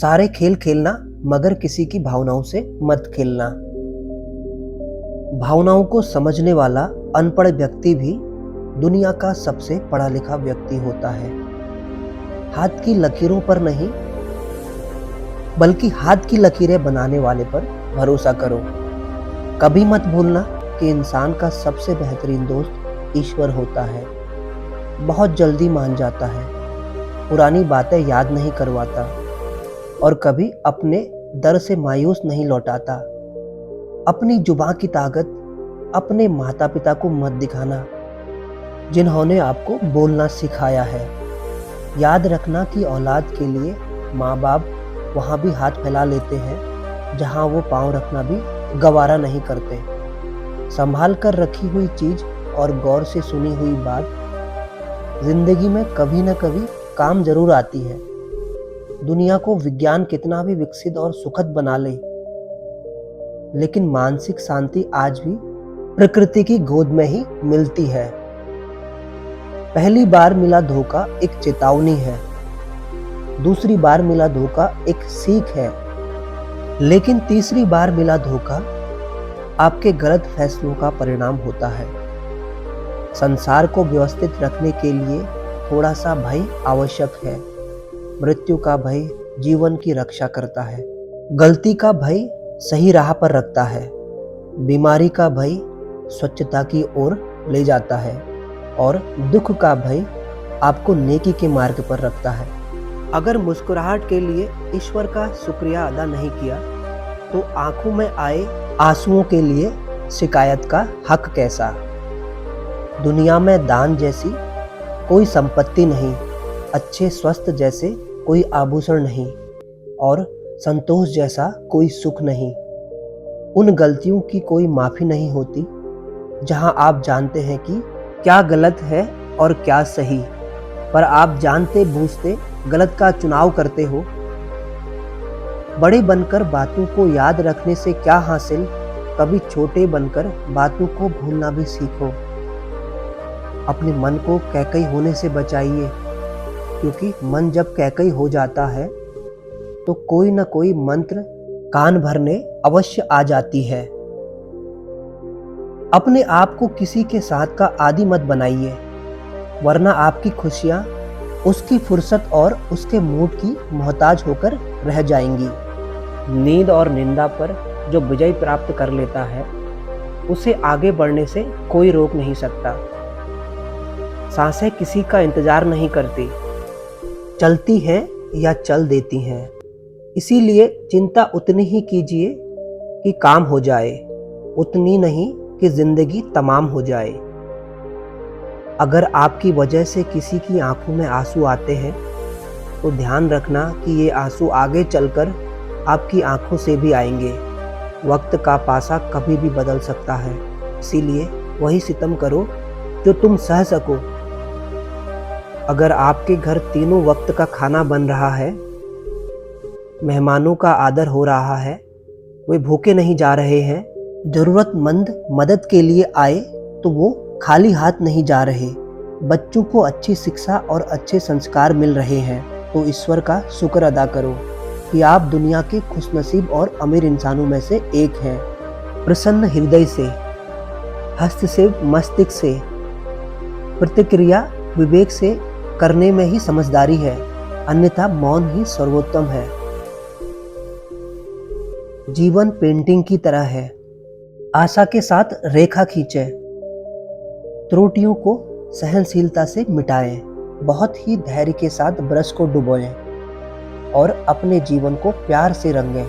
सारे खेल खेलना मगर किसी की भावनाओं से मत खेलना। भावनाओं को समझने वाला अनपढ़ व्यक्ति भी दुनिया का सबसे पढ़ा लिखा व्यक्ति होता है। हाथ की लकीरों पर नहीं बल्कि हाथ की लकीरें बनाने वाले पर भरोसा करो। कभी मत भूलना कि इंसान का सबसे बेहतरीन दोस्त ईश्वर होता है। बहुत जल्दी मान जाता है, पुरानी बातें याद नहीं करवाता और कभी अपने दर से मायूस नहीं लौटाता। अपनी जुबान की ताकत अपने माता पिता को मत दिखाना, जिन्होंने आपको बोलना सिखाया है। याद रखना कि औलाद के लिए माँ बाप वहाँ भी हाथ फैला लेते हैं जहाँ वो पाँव रखना भी गवारा नहीं करते। संभाल कर रखी हुई चीज़ और गौर से सुनी हुई बात जिंदगी में कभी न कभी काम जरूर आती है। दुनिया को विज्ञान कितना भी विकसित और सुखद बना ले, लेकिन मानसिक शांति आज भी प्रकृति की गोद में ही मिलती है। पहली बार मिला धोखा एक चेतावनी है, दूसरी बार मिला धोखा एक सीख है, लेकिन तीसरी बार मिला धोखा आपके गलत फैसलों का परिणाम होता है। संसार को व्यवस्थित रखने के लिए थोड़ा सा भय आवश्यक है। मृत्यु का भय जीवन की रक्षा करता है, गलती का भय सही राह पर रखता है, बीमारी का भय स्वच्छता की ओर ले जाता है और दुख का भय आपको नेकी के मार्ग पर रखता है। अगर मुस्कुराहट के लिए ईश्वर का शुक्रिया अदा नहीं किया तो आंखों में आए आंसुओं के लिए शिकायत का हक कैसा। दुनिया में दान जैसी कोई संपत्ति नहीं, अच्छे स्वस्थ जैसे कोई आभूषण नहीं और संतोष जैसा कोई सुख नहीं। उन गलतियों की कोई माफ़ी नहीं होती जहां आप जानते हैं कि क्या गलत है और क्या सही, पर आप जानते बूझते गलत का चुनाव करते हो। बड़े बनकर बातों को याद रखने से क्या हासिल, कभी छोटे बनकर बातों को भूलना भी सीखो। अपने मन को कैकई होने से बचाइए, क्योंकि मन जब कैकई हो जाता है तो कोई न कोई मंत्र कान भरने अवश्य आ जाती है। अपने आप को किसी के साथ का आदी मत बनाइए, वरना आपकी खुशियां उसकी फुर्सत और उसके मूड की मोहताज होकर रह जाएंगी। नींद और निंदा पर जो विजय प्राप्त कर लेता है उसे आगे बढ़ने से कोई रोक नहीं सकता। सांसें किसी का इंतजार नहीं करती, चलती हैं या चल देती हैं। इसीलिए चिंता उतनी ही कीजिए कि काम हो जाए, उतनी नहीं कि जिंदगी तमाम हो जाए। अगर आपकी वजह से किसी की आंखों में आंसू आते हैं तो ध्यान रखना कि ये आंसू आगे चलकर आपकी आंखों से भी आएंगे। वक्त का पासा कभी भी बदल सकता है, इसीलिए वही सितम करो जो तुम सह सको। अगर आपके घर तीनों वक्त का खाना बन रहा है, मेहमानों का आदर हो रहा है, वे भूखे नहीं जा रहे हैं, जरूरतमंद मदद के लिए आए तो वो खाली हाथ नहीं जा रहे, बच्चों को अच्छी शिक्षा और अच्छे संस्कार मिल रहे हैं, तो ईश्वर का शुक्र अदा करो कि आप दुनिया के खुशनसीब और अमीर इंसानों में से एक हैं। प्रसन्न हृदय से, हस्त से, मस्तिष्क से, प्रतिक्रिया विवेक से करने में ही समझदारी है, अन्यथा मौन ही सर्वोत्तम है। जीवन पेंटिंग की तरह है, आशा के साथ रेखा खींचे, त्रुटियों को सहनशीलता से मिटाएं, बहुत ही धैर्य के साथ ब्रश को डुबोएं और अपने जीवन को प्यार से रंगें।